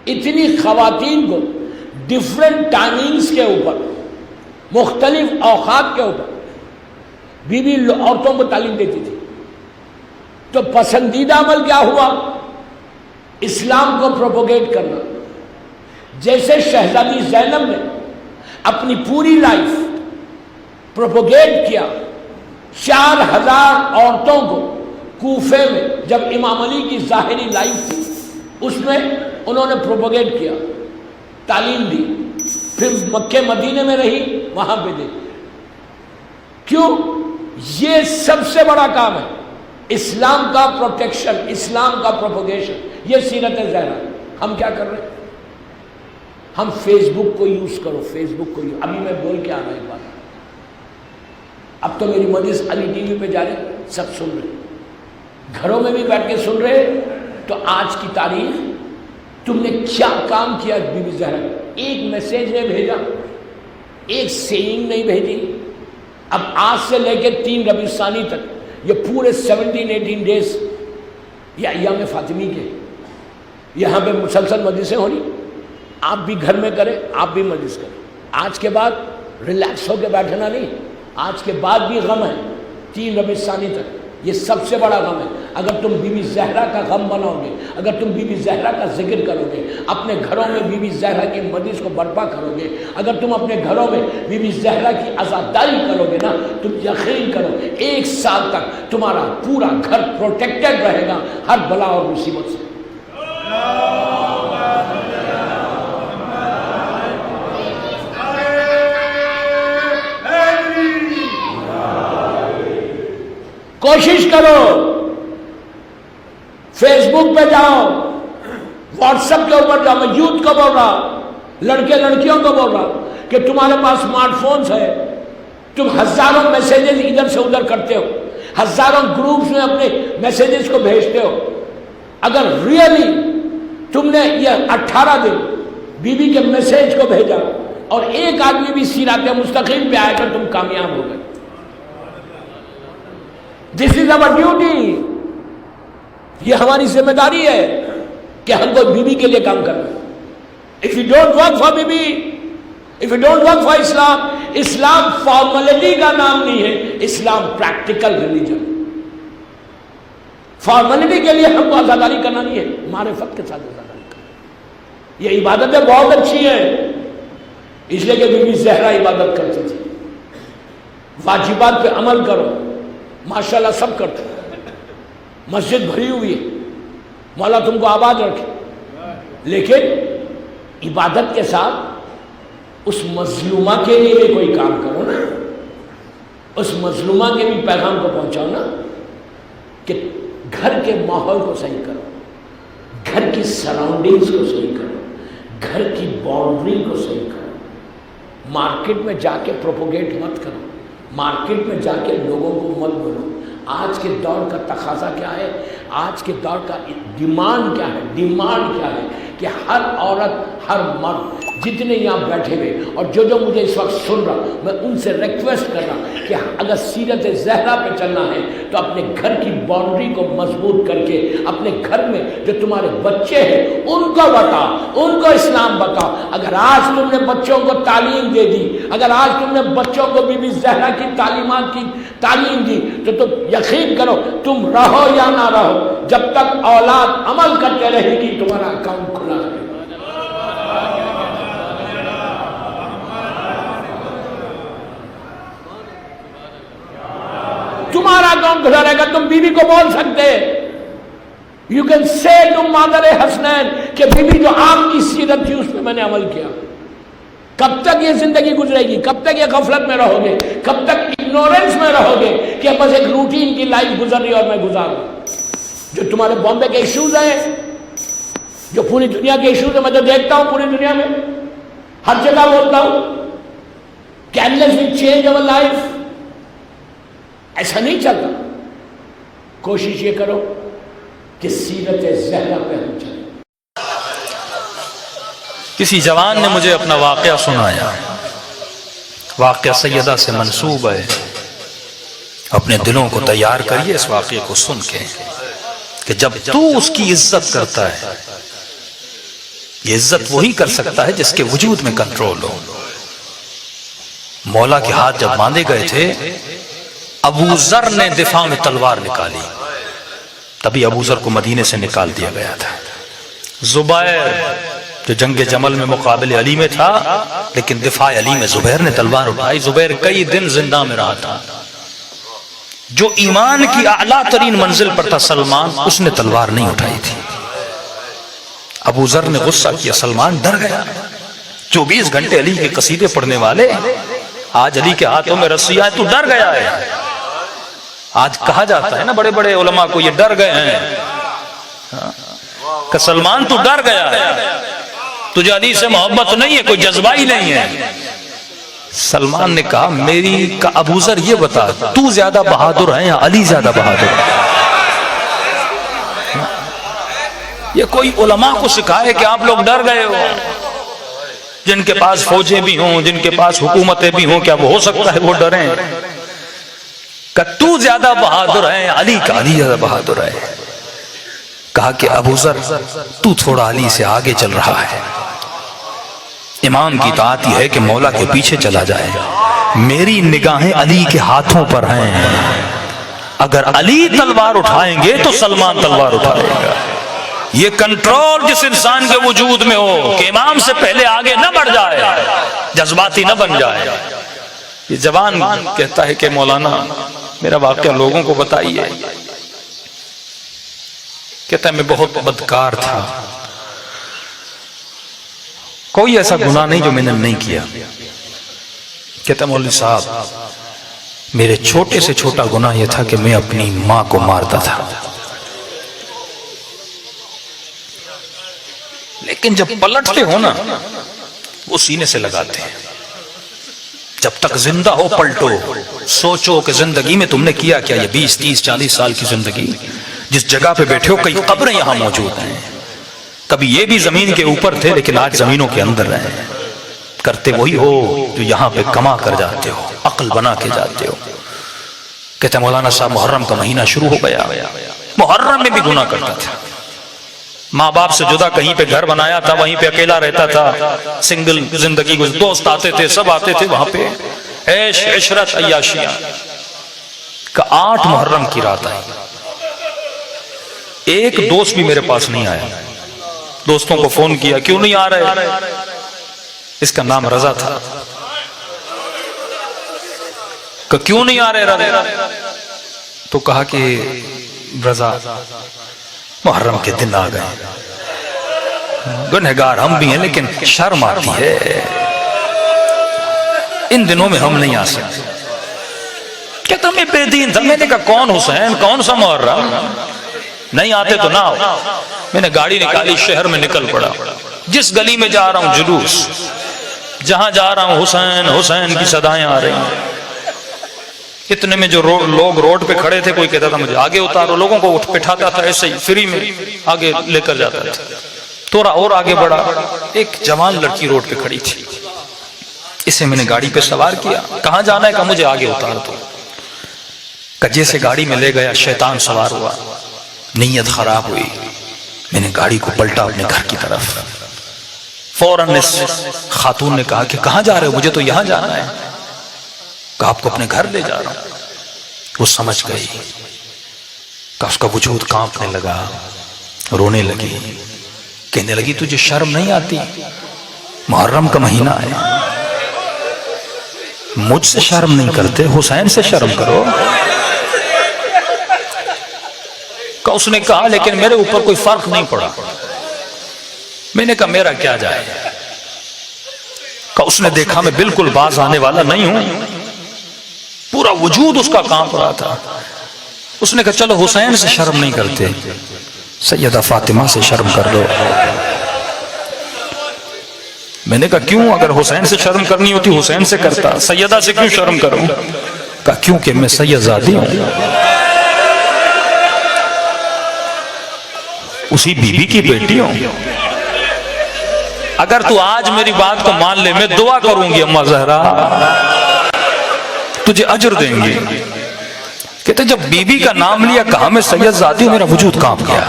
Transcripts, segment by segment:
اتنی خواتین کو ڈیفرنٹ ٹائمنگز کے اوپر، مختلف اوقات کے اوپر بی بی عورتوں کو تعلیم دیتی تھی. تو پسندیدہ عمل کیا ہوا؟ اسلام کو پروپوگیٹ کرنا. جیسے شہزادی زینب نے اپنی پوری لائف پروپوگیٹ کیا، 4000 عورتوں کو کوفے میں جب امام علی کی ظاہری لائف تھی اس میں انہوں نے پروپوگیٹ کیا، تعلیم دی، پھر مکہ مدینے میں رہی، وہاں پہ دے. کیوں؟ یہ سب سے بڑا کام ہے، اسلام کا پروٹیکشن، اسلام کا پروپوگیشن. یہ سیرت زہرا. ہم کیا کر رہے ہیں؟ ہم فیس بک کو یوز کرو، فیس بک کو یوز. ابھی میں بول کے آ رہا ایک بات، اب تو میری مجلس علی ٹی وی پہ جا رہی، سب سن رہے، گھروں میں بھی بیٹھ کے سن رہے. تو آج کی تاریخ تم نے کیا کام کیا بی بی زہرا؟ ایک میسیج نہیں بھیجا، ایک سیئنگ نہیں بھیجی. اب آج سے لے کے 3 ربیع الثانی تک یہ پورے 17-18 ڈیز یہ ایام فاطمی کے یہاں پہ مسلسل مجلسیں ہو رہی. آپ بھی گھر میں کریں، آپ بھی مجلس کریں. آج کے بعد ریلیکس ہو کے بیٹھنا نہیں، آج کے بعد بھی غم ہے 3 ربیع الثانی تک. یہ سب سے بڑا غم ہے. اگر تم بی بی زہرا کا غم بناؤ گے، اگر تم بی بی زہرا کا ذکر کرو گے، اپنے گھروں میں بی بی زہرا کی مجلس کو برپا کرو گے، اگر تم اپنے گھروں میں بی بی زہرا کی عزاداری کرو گے نا، تم یقین کرو 1 سال تک تمہارا پورا گھر پروٹیکٹڈ رہے گا ہر بلا اور مصیبت سے. کوشش کرو، فیس بک پہ جاؤ، واٹس ایپ کے اوپر جاؤ. میں یوتھ کو بول رہا، لڑکے لڑکیوں کو بول رہا کہ تمہارے پاس اسمارٹ فونز ہے، تم ہزاروں میسیجز ادھر سے ادھر کرتے ہو، ہزاروں گروپس میں اپنے میسیجز کو بھیجتے ہو. اگر ریئلی تم نے یہ 18 دن بی بی کے میسیج کو بھیجا اور ایک آدمی بھی سیرات مستقیم پہ آیا تو تم کامیاب ہو گئے. دس از our ڈیوٹی. یہ ہماری ذمہ داری ہے کہ ہم کو بی بی کے لیے کام کرنا ہے. If you don't work for بی بی, if you don't work for Islam, Islam formality کا نام نہیں ہے، اسلام پریکٹیکل ریلیجن. فارملٹی کے لیے ہم کو عزاداری کرنا نہیں ہے، معرفت کے ساتھ عزاداری کرنا. یہ عبادتیں بہت اچھی ہیں، اس لیے کہ بی بی زہرا عبادت کرتی تھی. واجبات پہ عمل کرو، ماشاءاللہ سب کرتے ہیں. مسجد بھری ہوئی ہے، مولا تم کو آباد رکھے. لیکن عبادت کے ساتھ اس مظلومہ کے لیے بھی کوئی کام کرو نا، اس مظلومہ کے بھی پیغام کو پہنچاؤ نا، کہ گھر کے ماحول کو صحیح کرو، گھر کی سراؤنڈنگز کو صحیح کرو، گھر کی باؤنڈری کو صحیح کرو. مارکیٹ میں جا کے پروپوگیٹ مت کرو، مارکیٹ میں جا کے لوگوں کو مت بولو. آج کے دور کا تقاضا کیا ہے؟ آج کے دور کا ڈیمانڈ کیا ہے؟ ڈیمانڈ کیا ہے کہ ہر عورت، ہر مرد جتنے یہاں بیٹھے ہوئے اور جو مجھے اس وقت سن رہا، میں ان سے ریکویسٹ کر رہا کہ اگر سیرت زہرا پہ چلنا ہے تو اپنے گھر کی باؤنڈری کو مضبوط کر کے اپنے گھر میں جو تمہارے بچے ہیں ان کو بتاؤ، ان کو اسلام بتاؤ. اگر آج تم نے بچوں کو تعلیم دے دی، اگر آج تم نے بچوں کو بی بی زہرا کی تعلیمات کی تعلیم دی تو تم یقین کرو تم رہو یا نہ رہو، جب تک اولاد عمل کرتے رہے گی تمہارا اکاؤنٹ کھلا رہے گا. تمہارا اکاؤنٹ کھلا رہے گا. تم بیوی کو بول سکتے، یو کین سے ٹو مادر حسنین کہ بیوی جو آپ کی سیرت تھی اس پہ میں نے عمل کیا. کب تک یہ زندگی گزرے گی؟ کب تک یہ غفلت میں رہو گے؟ کب تک اگنورنس میں رہو گے کہ بس ایک روٹین کی لائف گزر رہی اور میں گزاروں؟ جو تمہارے بامبے کے ایشوز ہیں، جو پوری دنیا کے ایشوز ہیں، میں تو دیکھتا ہوں پوری دنیا میں ہر جگہ بولتا ہوں can less we change over life. ایسا نہیں چلتا. کوشش یہ کرو کہ سیرت زہرا پہ ہم چلیں. کسی جوان نے مجھے اپنا واقعہ سنایا، واقعہ سیدہ سے منسوب ہے. اپنے دلوں کو تیار کریے اس واقعے کو سن کے کہ جب تو اس کی عزت کرتا ہے، یہ عزت وہی کر سکتا ہے جس کے وجود میں کنٹرول ہو۔ مولا کے ہاتھ جب باندھے گئے تھے، ابو ذر نے دفاع میں تلوار نکالی، تبھی ابو ذر کو مدینے سے نکال دیا گیا تھا۔ زبیر جو جنگ جمل میں مقابل علی میں تھا، لیکن دفاع علی میں زبیر نے تلوار اٹھائی۔ زبیر کئی دن زندہ میں رہا تھا۔ جو ایمان کی اعلیٰ ترین منزل پر تھا سلمان، اس نے تلوار نہیں اٹھائی تھی۔ ابو ذر نے غصہ کیا، سلمان ڈر گیا۔ 24 گھنٹے علی کے قصیدے پڑھنے والے، آج علی کے ہاتھوں میں رسی آئے تو ڈر گیا ہے۔ آج کہا جاتا ہے نا بڑے بڑے علماء کو، یہ ڈر گئے ہیں کہ سلمان تو ڈر گیا ہے، تجھے علی سے محبت نہیں ہے، کوئی جذبہ ہی نہیں ہے۔ سلمان نے کہا میری کا ابو ذر یہ بتا، تو زیادہ بہادر ہے یا علی زیادہ بہادر ہے؟ یہ کوئی علماء کو سکھائے کہ آپ لوگ ڈر گئے ہو، جن کے پاس فوجیں بھی ہوں، جن کے پاس حکومتیں بھی ہوں، کیا وہ ہو سکتا ہے وہ ڈریں؟ کہ تو زیادہ بہادر ہے علی کا علی زیادہ بہادر ہے۔ کہا کہ ابو ذر تو تھوڑا علی سے آگے چل رہا ہے، امام کی اطاعت یہ ہے کہ مولا کے پیچھے چلا جائے۔ میری نگاہیں علی کے ہاتھوں پر ہیں، اگر علی تلوار اٹھائیں گے تو سلمان تلوار اٹھائے گا۔ یہ کنٹرول جس انسان کے وجود میں ہو کہ امام سے پہلے آگے نہ بڑھ جائے، جذباتی نہ بن جائے۔ یہ جوان کہتا ہے کہ مولانا میرا واقعہ لوگوں کو بتائیے۔ کہتا ہے میں بہت بدکار تھا، کوئی ایسا گناہ نہیں جو میں نے نہیں کیا۔ کہتا ہے مولوی صاحب میرے چھوٹے سے چھوٹا گناہ یہ تھا کہ میں اپنی ماں کو مارتا تھا، لیکن جب پلٹتے ہو نا وہ سینے سے لگاتے ہیں۔ جب تک زندہ ہو پلٹو، سوچو کہ زندگی میں تم نے کیا کیا۔ یہ 20 30 40 سال کی زندگی، جس جگہ پہ بیٹھے ہو کئی قبریں یہاں موجود ہیں، کبھی یہ بھی زمین کے اوپر تھے لیکن آج زمینوں کے اندر رہے ہیں۔ کرتے وہی ہو جو یہاں پہ کما کر جاتے ہو، عقل بنا کے جاتے ہو۔ کہتے ہیں مولانا صاحب محرم کا مہینہ شروع ہو گیا، محرم میں بھی گناہ کرتا تھا، ماں باپ سے جدا کہیں پہ گھر بنایا تھا، وہیں پہ اکیلا رہتا تھا، سنگل زندگی گزر، دوست آتے تھے، سب آتے تھے وہاں پہ، عیش عشرت عیاشیاں۔ کہ 8 محرم کی رات آئی، ایک دوست بھی میرے پاس نہیں آیا۔ دوستوں کو فون کیا کیوں نہیں آ رہے؟ اس کا نام رضا تھا۔ کہ کیوں نہیں آ رہے رضا؟ تو کہا کہ رضا محرم کے دن آ گئے، گنہگار ہم بھی ہیں لیکن شرم آتی ہے، ان دنوں میں ہم نہیں آ سکتے۔ کہتا میں بے دین تھا، میں نے کہا کون حسین، کون سا محرم، نہیں آتے تو نہ آؤ۔ میں نے گاڑی نکالی، شہر میں نکل پڑا، جس گلی میں جا رہا ہوں جلوس، جہاں جا رہا ہوں حسین حسین کی صدائیں آ رہی ہیں۔ اتنے میں جو لوگ روڈ پہ کھڑے تھے، کوئی کہتا تھا مجھے آگے اتارو، لوگوں کو بٹھاتا تھا ایسے ہی فری میں آگے لے کر جاتا تھا۔ تھوڑا اور آگے بڑھا، ایک جوان لڑکی روڈ پہ کھڑی تھی، اسے میں نے گاڑی پہ سوار کیا۔ کہاں جانا ہے؟ کہ مجھے آگے اتار دو۔ کجے سے گاڑی میں لے گیا، شیطان سوار ہوا، نیت خراب ہوئی، میں نے گاڑی کو پلٹا اپنے گھر کی طرف۔ فوراً اس خاتون نے کہا کہ کہاں جا رہے ہو؟ مجھے تو یہاں جانا ہے۔ کہ آپ کو اپنے گھر لے جا رہا ہوں۔ وہ سمجھ گئی، کہ اس کا وجود کانپنے لگا، رونے لگی، کہنے لگی تجھے شرم نہیں آتی؟ محرم کا مہینہ ہے، مجھ سے شرم نہیں کرتے، حسین سے شرم کرو۔ کہ اس نے کہا لیکن میرے اوپر کوئی فرق نہیں پڑا۔ میں نے کہا میرا کیا جائے؟ کہ اس نے دیکھا میں بالکل باز آنے والا نہیں ہوں، پورا وجود اس کا کانپ رہا تھا۔ اس نے کہا چلو حسین سے شرم نہیں کرتے، سیدہ فاطمہ سے شرم کر لو۔ میں نے کہا کیوں؟ اگر حسین سے شرم کرنی ہوتی حسین سے کرتا، سیدہ سے کیوں شرم کروں؟ کہا کیونکہ میں سید زادی ہوں، اسی بی بی کی بیٹی ہوں۔ اگر تو آج میری بات کو مان لے، میں دعا کروں گی اماں زہرا تجھے اجر دیں گی۔ کہتے جب بی بی کا نام لیا، کہا میں سید زادی ہوں، میرا وجود کانپ گیا۔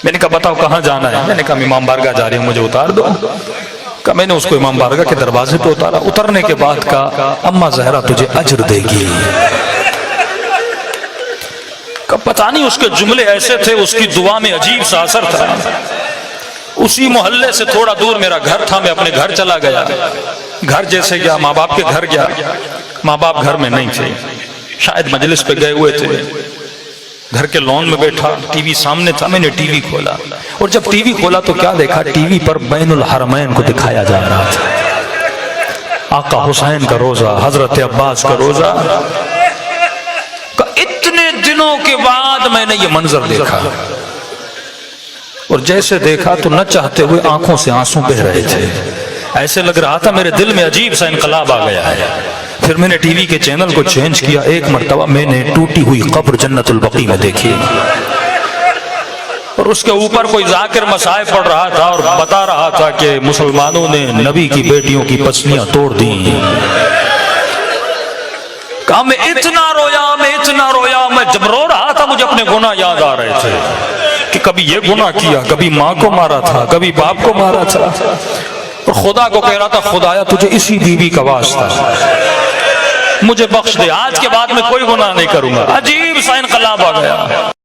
میں نے کہا بتاؤ کہاں جانا ہے؟ میں نے کہا امام بارگاہ جا رہی ہوں، مجھے اتار دو۔ کہ میں نے اس کو امام بارگاہ کے دروازے پہ اتارا۔ اترنے کے بعد کہا اماں زہرا تجھے اجر دے گی۔ کہ پتہ نہیں اس کے جملے ایسے تھے، اس کی دعا میں عجیب سا اثر تھا۔ اسی محلے سے تھوڑا دور میرا گھر تھا، میں اپنے گھر چلا گیا۔ گھر جیسے گیا، ماں باپ کے گھر گیا، ماں باپ گھر میں نہیں تھے، شاید مجلس پہ گئے ہوئے تھے۔ گھر کے لون میں بیٹھا، ٹی وی سامنے تھا، میں نے ٹی وی کھولا، اور جب ٹی وی کھولا تو کیا دیکھا؟ ٹی وی پر بین الحرمین کو دکھایا جا رہا تھا، آقا حسین کا روزہ، حضرت عباس کا روزہ۔ اتنے دنوں کے بعد میں نے یہ منظر دیکھا، اور جیسے دیکھا تو نہ چاہتے ہوئے آنکھوں سے آنسو بہ رہے تھے۔ ایسے لگ رہا تھا میرے دل میں عجیب سا انقلاب آ گیا ہے۔ پھر میں نے ٹی وی کے چینل کو چینج کیا، ایک مرتبہ میں نے ٹوٹی ہوئی قبر جنت البقیع میں دیکھی، اور اس کے اوپر کوئی ذاکر مسائل پڑھ رہا تھا اور بتا رہا تھا کہ مسلمانوں نے نبی کی بیٹیوں کی پسلیاں توڑ دیں۔ کہا میں اتنا رویا، میں جب رو رہا تھا مجھے اپنے گناہ یاد آ رہے تھے کہ کبھی یہ گناہ کیا، کبھی ماں کو مارا تھا، کبھی باپ کو مارا تھا، اور خدا کو کہہ رہا تھا خدایا تجھے اسی بیوی کا واسطہ مجھے بخش دے، آج کے بعد میں کوئی گناہ نہیں کروں گا۔ عجیب سا انقلاب آ گیا۔